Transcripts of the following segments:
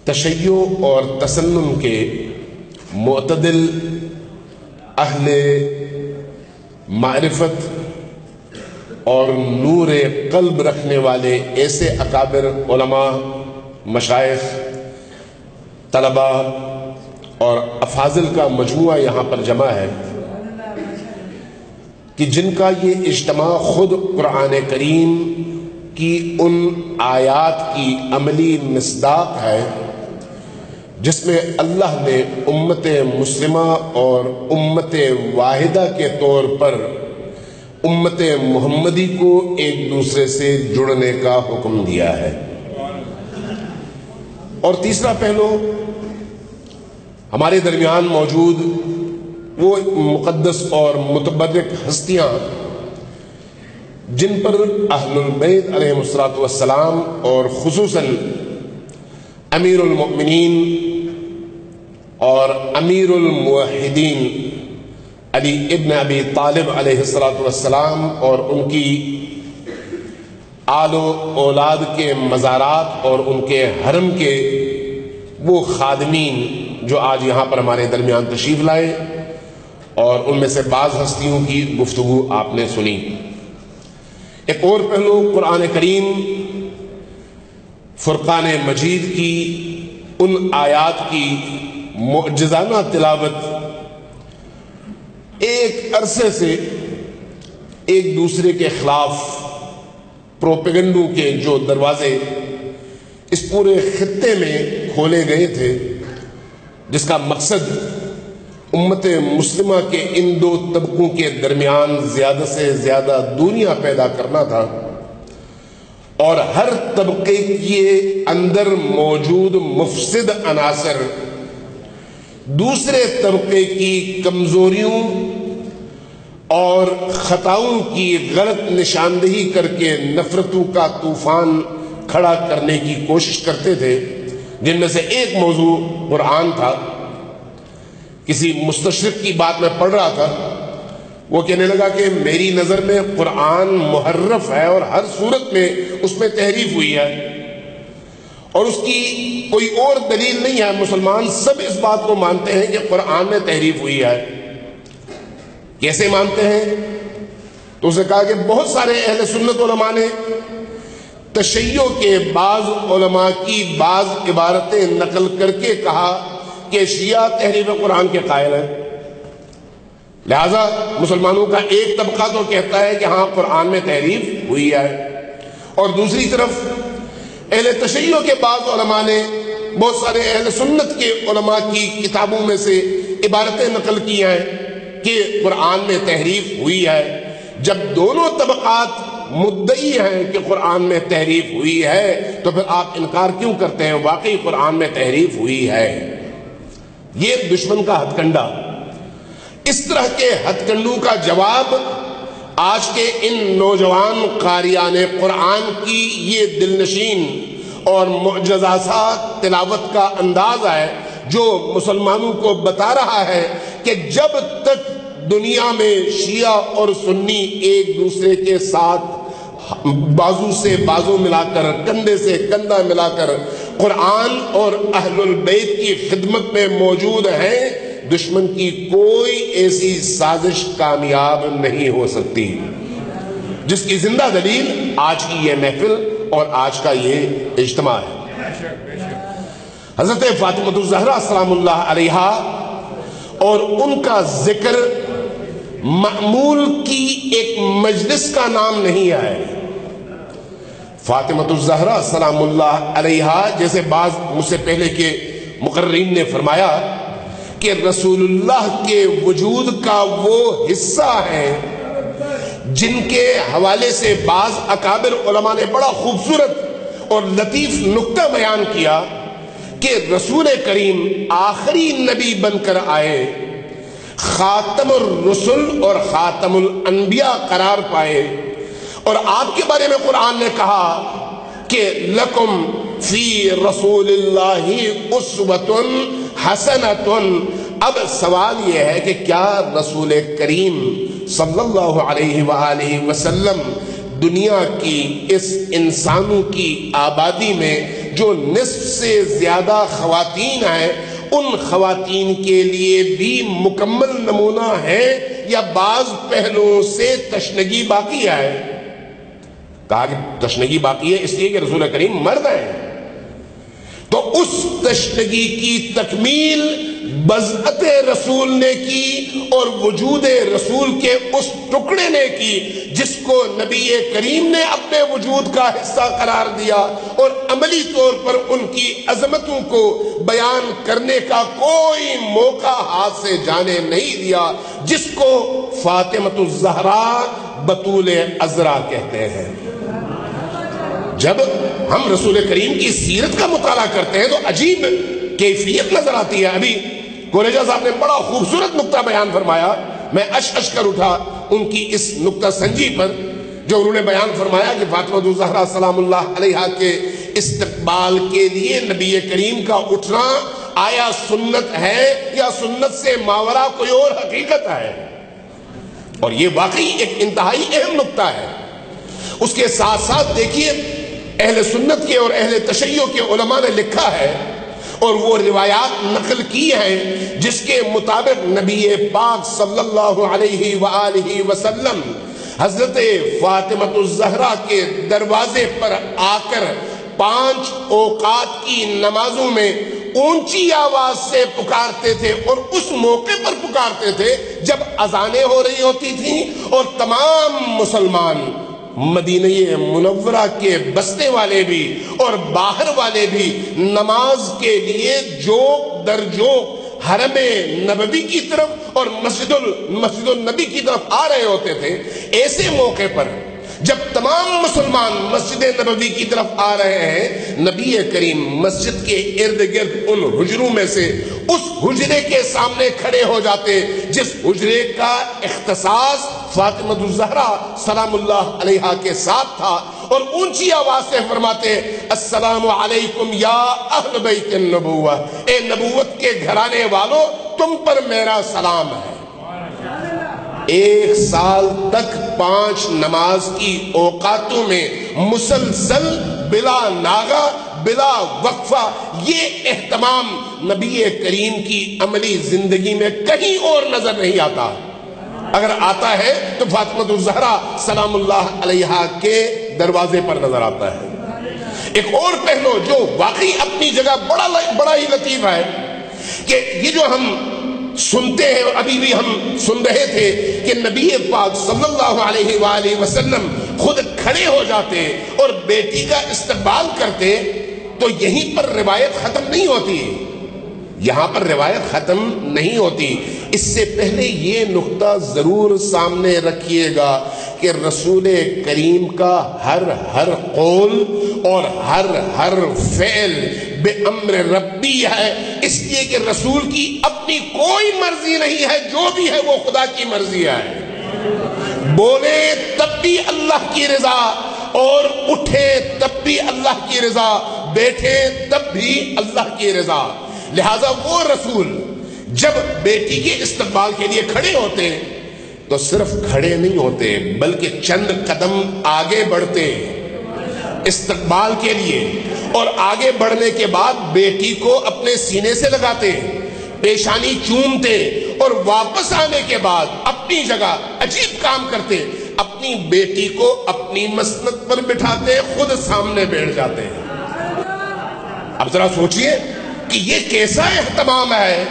تشیع اور تسنن کے معتدل اہل معرفت اور نور قلب رکھنے والے ایسے اکابر علماء، مشائخ، طلباء اور افاضل کا مجموعہ یہاں پر جمع ہے کہ جن کا یہ اجتماع خود قرآن کریم کی ان آیات کی عملی مصداق ہے جس میں اللہ نے امت مسلمہ اور امت واحدہ کے طور پر امت محمدی کو ایک دوسرے سے جڑنے کا حکم دیا ہے۔ اور تیسرا پہلو، ہمارے درمیان موجود وہ مقدس اور متبرک ہستیاں جن پر اہل البیت علیہم الصلوۃ والسلام اور خصوصاً امیر المؤمنین اور امیر الموحدین علی ابن ابی طالب علیہ الصلوۃ والسلام اور ان کی آل و اولاد کے مزارات اور ان کے حرم کے وہ خادمین جو آج یہاں پر ہمارے درمیان تشریف لائے، اور ان میں سے بعض ہستیوں کی گفتگو آپ نے سنی۔ ایک اور پہلو، قرآن کریم فرقان مجید کی ان آیات کی معجزانہ تلاوت ایک عرصے سے ایک دوسرے کے خلاف پروپیگنڈوں کے جو دروازے اس پورے خطے میں کھولے گئے تھے، جس کا مقصد امت مسلمہ کے ان دو طبقوں کے درمیان زیادہ سے زیادہ دنیا پیدا کرنا تھا، اور ہر طبقے کے اندر موجود مفسد عناصر دوسرے طبقے کی کمزوریوں اور خطاؤں کی غلط نشاندہی کر کے نفرتوں کا طوفان کھڑا کرنے کی کوشش کرتے تھے، جن میں سے ایک موضوع قرآن تھا۔ کسی مستشرق کی بات میں پڑھ رہا تھا، وہ کہنے لگا کہ میری نظر میں قرآن محرف ہے اور ہر صورت میں اس میں تحریف ہوئی ہے، اور اس کی کوئی اور دلیل نہیں ہے۔ مسلمان سب اس بات کو مانتے ہیں کہ قرآن میں تحریف ہوئی ہے۔ کیسے مانتے ہیں؟ تو اسے کہا کہ بہت سارے اہل سنت علماء نے تشیع کے بعض علماء کی بعض عبارتیں نقل کر کے کہا کہ شیعہ تحریف قرآن کے قائل ہیں، لہذا مسلمانوں کا ایک طبقہ تو کہتا ہے کہ ہاں قرآن میں تحریف ہوئی ہے، اور دوسری طرف اہل تشیع کے بعض علماء نے بہت سارے اہل سنت کے علماء کی کتابوں میں سے عبارتیں نقل کی ہیں کہ قرآن میں تحریف ہوئی ہے۔ جب دونوں طبقات مدعی ہیں کہ قرآن میں تحریف ہوئی ہے تو پھر آپ انکار کیوں کرتے ہیں؟ واقعی قرآن میں تحریف ہوئی ہے۔ یہ دشمن کا ہتھ کنڈا۔ اس طرح کے ہتھ کنڈوں کا جواب آج کے ان نوجوان قاریان قرآن کی یہ دلنشین اور معجزہ سا تلاوت کا انداز ہے، جو مسلمانوں کو بتا رہا ہے کہ جب تک دنیا میں شیعہ اور سنی ایک دوسرے کے ساتھ بازو سے بازو ملا کر، کندھے سے کندھا ملا کر قرآن اور اہل البیت کی خدمت میں موجود ہیں، دشمن کی کوئی ایسی سازش کامیاب نہیں ہو سکتی، جس کی زندہ دلیل آج کی یہ محفل اور آج کا یہ اجتماع ہے۔ حضرت فاطمہ الزہرا سلام اللہ علیہا اور ان کا ذکر معمول کی ایک مجلس کا نام نہیں ہے۔ فاطمہ الزہرا سلام اللہ علیہا، جیسے بعض مجھ سے پہلے کے مقررین نے فرمایا کہ رسول اللہ کے وجود کا وہ حصہ ہے جن کے حوالے سے بعض اکابر علماء نے بڑا خوبصورت اور لطیف نکتہ بیان کیا کہ رسول کریم آخری نبی بن کر آئے، خاتم الرسل اور خاتم الانبیاء قرار پائے، اور آپ کے بارے میں قرآن نے کہا کہ لکم فی رسول اللہ اسوۃ حسنۃ۔ اب سوال یہ ہے کہ کیا رسول کریم صلی اللہ علیہ وآلہ وسلم دنیا کی اس انسانوں کی آبادی میں جو نصف سے زیادہ خواتین ہیں ان خواتین کے لیے بھی مکمل نمونہ ہے یا بعض پہلوؤں سے تشنگی باقی ہے؟ کہا کہ تشنگی باقی ہے اس لیے کہ رسول کریم مرد ہیں، تو اس تشنگی کی تکمیل بضعت رسول نے کی اور وجود رسول کے اس ٹکڑے نے کی جس کو نبی کریم نے اپنے وجود کا حصہ قرار دیا اور عملی طور پر ان کی عظمتوں کو بیان کرنے کا کوئی موقع ہاتھ سے جانے نہیں دیا، جس کو فاطمۃ الزہرا بطول عذرا کہتے ہیں۔ جب ہم رسول کریم کی سیرت کا مطالعہ کرتے ہیں تو عجیب کیفیت نظر آتی ہے۔ ابھی کوریجا صاحب نے بڑا خوبصورت نقطہ بیان فرمایا، میں اش کر اٹھا ان کی اس نقطہ سنجی پر، جو انہوں نے بیان فرمایا کہ فاطمہ الزہرا سلام اللہ علیہا کے استقبال کے لیے نبی کریم کا اٹھنا آیا سنت ہے یا سنت سے ماورا کوئی اور حقیقت ہے؟ اور یہ واقعی ایک انتہائی اہم نقطہ ہے۔ اس کے ساتھ ساتھ دیکھیے اہل سنت کے اور اہل تشیع کے علماء نے لکھا ہے اور وہ روایات نقل کی ہیں جس کے مطابق نبی پاک صلی اللہ علیہ وآلہ وسلم حضرت فاطمۃ الزہرا کے دروازے پر آ کر 5 اوقات کی نمازوں میں اونچی آواز سے پکارتے تھے، اور اس موقع پر پکارتے تھے جب اذانیں ہو رہی ہوتی تھیں اور تمام مسلمان مدینہ منورہ کے بستے والے بھی اور باہر والے بھی نماز کے لیے جوق در جوق حرم نبوی کی طرف اور مسجد النبی کی طرف آ رہے ہوتے تھے۔ ایسے موقع پر جب تمام مسلمان مسجد نبوی کی طرف آ رہے ہیں، نبی کریم مسجد کے ارد گرد ان حجروں میں سے اس حجرے کے سامنے کھڑے ہو جاتے جس حجرے کا اختصاص فاطمہ الزہرا سلام اللہ علیہا کے ساتھ تھا، اور اونچی آواز سے فرماتے السلام علیکم یا اہل بیت النبوہ، اے نبوت کے گھرانے والوں تم پر میرا سلام ہے۔ 1 سال تک 5 نماز کی اوقاتوں میں مسلسل بلا ناغہ بلا وقفہ یہ اہتمام نبی کریم کی عملی زندگی میں کہیں اور نظر نہیں آتا۔ اگر آتا ہے تو فاطمہ الزہرا سلام اللہ علیہا کے دروازے پر نظر آتا ہے۔ ایک اور پہلو جو واقعی اپنی جگہ بڑا ہی لطیف ہے کہ یہ جو ہم سنتے ہیں، اور ابھی بھی ہم سن رہے تھے کہ نبی پاک صلی اللہ علیہ وآلہ وسلم خود کھڑے ہو جاتے اور بیٹی کا استقبال کرتے، تو یہیں پر روایت ختم نہیں ہوتی، یہاں پر روایت ختم نہیں ہوتی۔ اس سے پہلے یہ نقطہ ضرور سامنے رکھیے گا کہ رسول کریم کا ہر قول اور ہر فعل بے امر ربی ہے، اس لیے کہ رسول کی اپنی کوئی مرضی نہیں ہے، جو بھی ہے وہ خدا کی مرضی ہے۔ بولے تب بھی اللہ کی رضا، اور اٹھے تب بھی اللہ کی رضا، بیٹھے تب بھی اللہ کی رضا۔ لہذا وہ رسول جب بیٹی کے استقبال کے لیے کھڑے ہوتے تو صرف کھڑے نہیں ہوتے بلکہ چند قدم آگے بڑھتے استقبال کے لیے، اور آگے بڑھنے کے بعد بیٹی کو اپنے سینے سے لگاتے، پیشانی چومتے، اور واپس آنے کے بعد اپنی جگہ عجیب کام کرتے، اپنی بیٹی کو اپنی مسند پر بٹھاتے، خود سامنے بیٹھ جاتے۔ اب ذرا سوچئے کہ یہ کیسا اہتمام ہے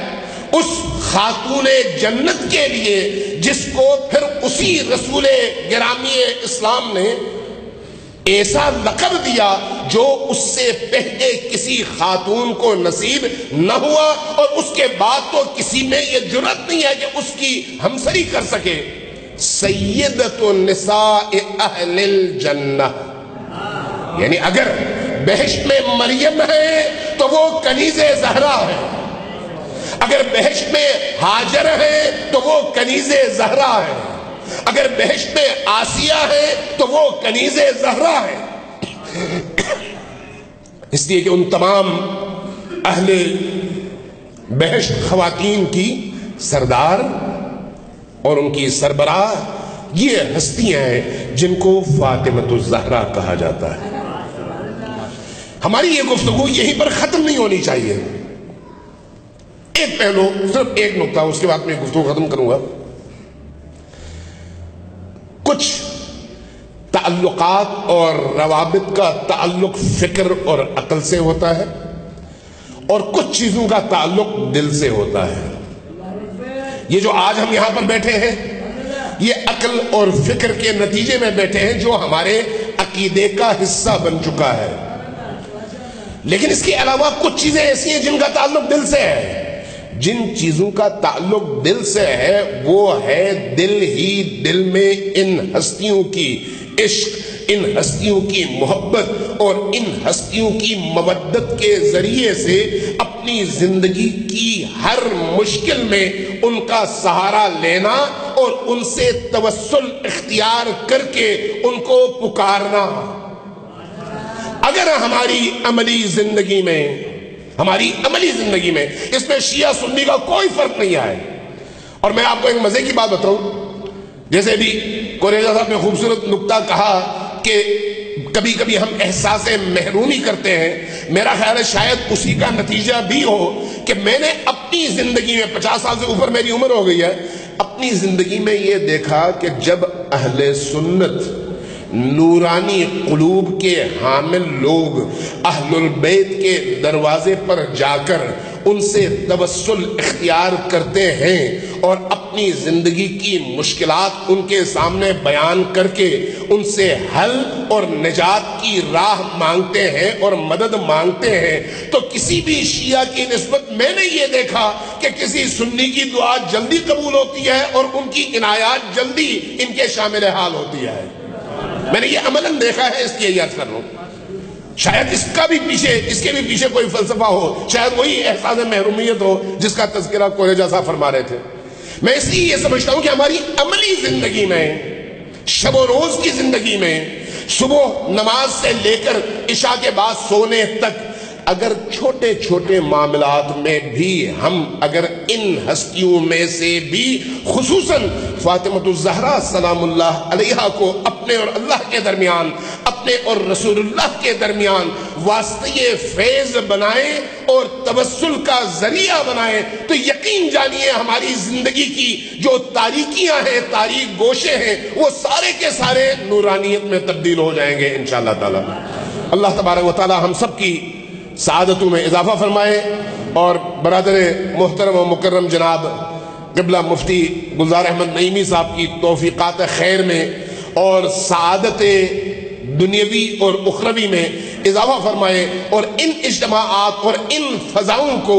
اس خاتون جنت کے لیے جس کو پھر اسی رسول گرامی اسلام نے ایسا لقب دیا جو اس سے پہلے کسی خاتون کو نصیب نہ ہوا، اور اس کے بعد تو کسی میں یہ جرأت نہیں ہے کہ اس کی ہمسری کر سکے۔ سیدۃ النساء اہل الجنہ، یعنی اگر بہشت میں مریم ہے تو وہ کنیز زہرا ہے، اگر بہشت میں ہاجر ہے تو وہ کنیز زہرا ہے، اگر بہشت میں آسیہ ہے تو وہ کنیز زہرا ہے۔ اس لیے کہ ان تمام اہل بہشت خواتین کی سردار اور ان کی سربراہ یہ ہستیاں ہیں جن کو فاطمۃ الزہرا کہا جاتا ہے۔ ہماری یہ گفتگو یہیں پر ختم نہیں ہونی چاہیے. ایک پہلو، صرف ایک نقطہ، اس کے بعد میں گفتگو ختم کروں گا. کچھ تعلقات اور روابط کا تعلق فکر اور عقل سے ہوتا ہے، اور کچھ چیزوں کا تعلق دل سے ہوتا ہے. یہ جو آج ہم یہاں پر بیٹھے ہیں، یہ عقل اور فکر کے نتیجے میں بیٹھے ہیں، جو ہمارے عقیدے کا حصہ بن چکا ہے. لیکن اس کے علاوہ کچھ چیزیں ایسی ہیں جن کا تعلق دل سے ہے. جن چیزوں کا تعلق دل سے ہے وہ ہے دل ہی دل میں ان ہستیوں کی عشق، ان ہستیوں کی محبت اور ان ہستیوں کی مودت کے ذریعے سے اپنی زندگی کی ہر مشکل میں ان کا سہارا لینا اور ان سے توسل اختیار کر کے ان کو پکارنا. اگر ہماری عملی زندگی میں اس میں شیعہ سنی کا کوئی فرق نہیں آئے. اور میں آپ کو ایک مزے کی بات بتاؤں، جیسے بھی کوریجا صاحب نے خوبصورت نکتہ کہا کہ کبھی کبھی ہم احساس محرومی کرتے ہیں. میرا خیال ہے شاید اسی کا نتیجہ بھی ہو کہ میں نے اپنی زندگی میں 50 سال سے اوپر میری عمر ہو گئی ہے، اپنی زندگی میں یہ دیکھا کہ جب اہل سنت، نورانی قلوب کے حامل لوگ اہل البیت کے دروازے پر جا کر ان سے توسل اختیار کرتے ہیں اور اپنی زندگی کی مشکلات ان کے سامنے بیان کر کے ان سے حل اور نجات کی راہ مانگتے ہیں اور مدد مانگتے ہیں، تو کسی بھی شیعہ کی نسبت میں نے یہ دیکھا کہ کسی سنی کی دعا جلدی قبول ہوتی ہے اور ان کی عنایات جلدی ان کے شامل حال ہوتی ہے. میں نے یہ عملاً دیکھا ہے، اس لیے یاد کر رہا ہوں. شاید اس کے بھی پیچھے کوئی فلسفہ ہو، شاید وہی احساس محرومیت ہو جس کا تذکرہ کوریجا صاحب فرما رہے تھے. میں اس لیے یہ سمجھتا ہوں کہ ہماری عملی زندگی میں، شب و روز کی زندگی میں، صبح نماز سے لے کر عشاء کے بعد سونے تک، اگر چھوٹے چھوٹے معاملات میں بھی ہم اگر ان ہستیوں میں سے بھی خصوصاً فاطمۃ الزہرا سلام اللہ علیہا کو اپنے اور اللہ کے درمیان، اپنے اور رسول اللہ کے درمیان واسطے فیض بنائیں اور توسل کا ذریعہ بنائیں، تو یقین جانیے ہماری زندگی کی جو تاریکیاں ہیں، تاریک گوشے ہیں، وہ سارے کے سارے نورانیت میں تبدیل ہو جائیں گے انشاءاللہ تعالی. اللہ تبارک و تعالی ہم سب کی سعادتوں میں اضافہ فرمائے، اور برادر محترم و مکرم جناب قبلہ مفتی گلزار احمد نعیمی صاحب کی توفیقات خیر میں اور سعادت دنیاوی اور اخروی میں اضافہ فرمائے، اور ان اجتماعات اور ان فضاؤں کو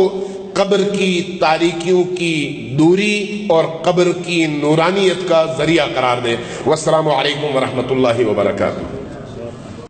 قبر کی تاریکیوں کی دوری اور قبر کی نورانیت کا ذریعہ قرار دے. والسلام علیکم ورحمۃ اللہ وبرکاتہ.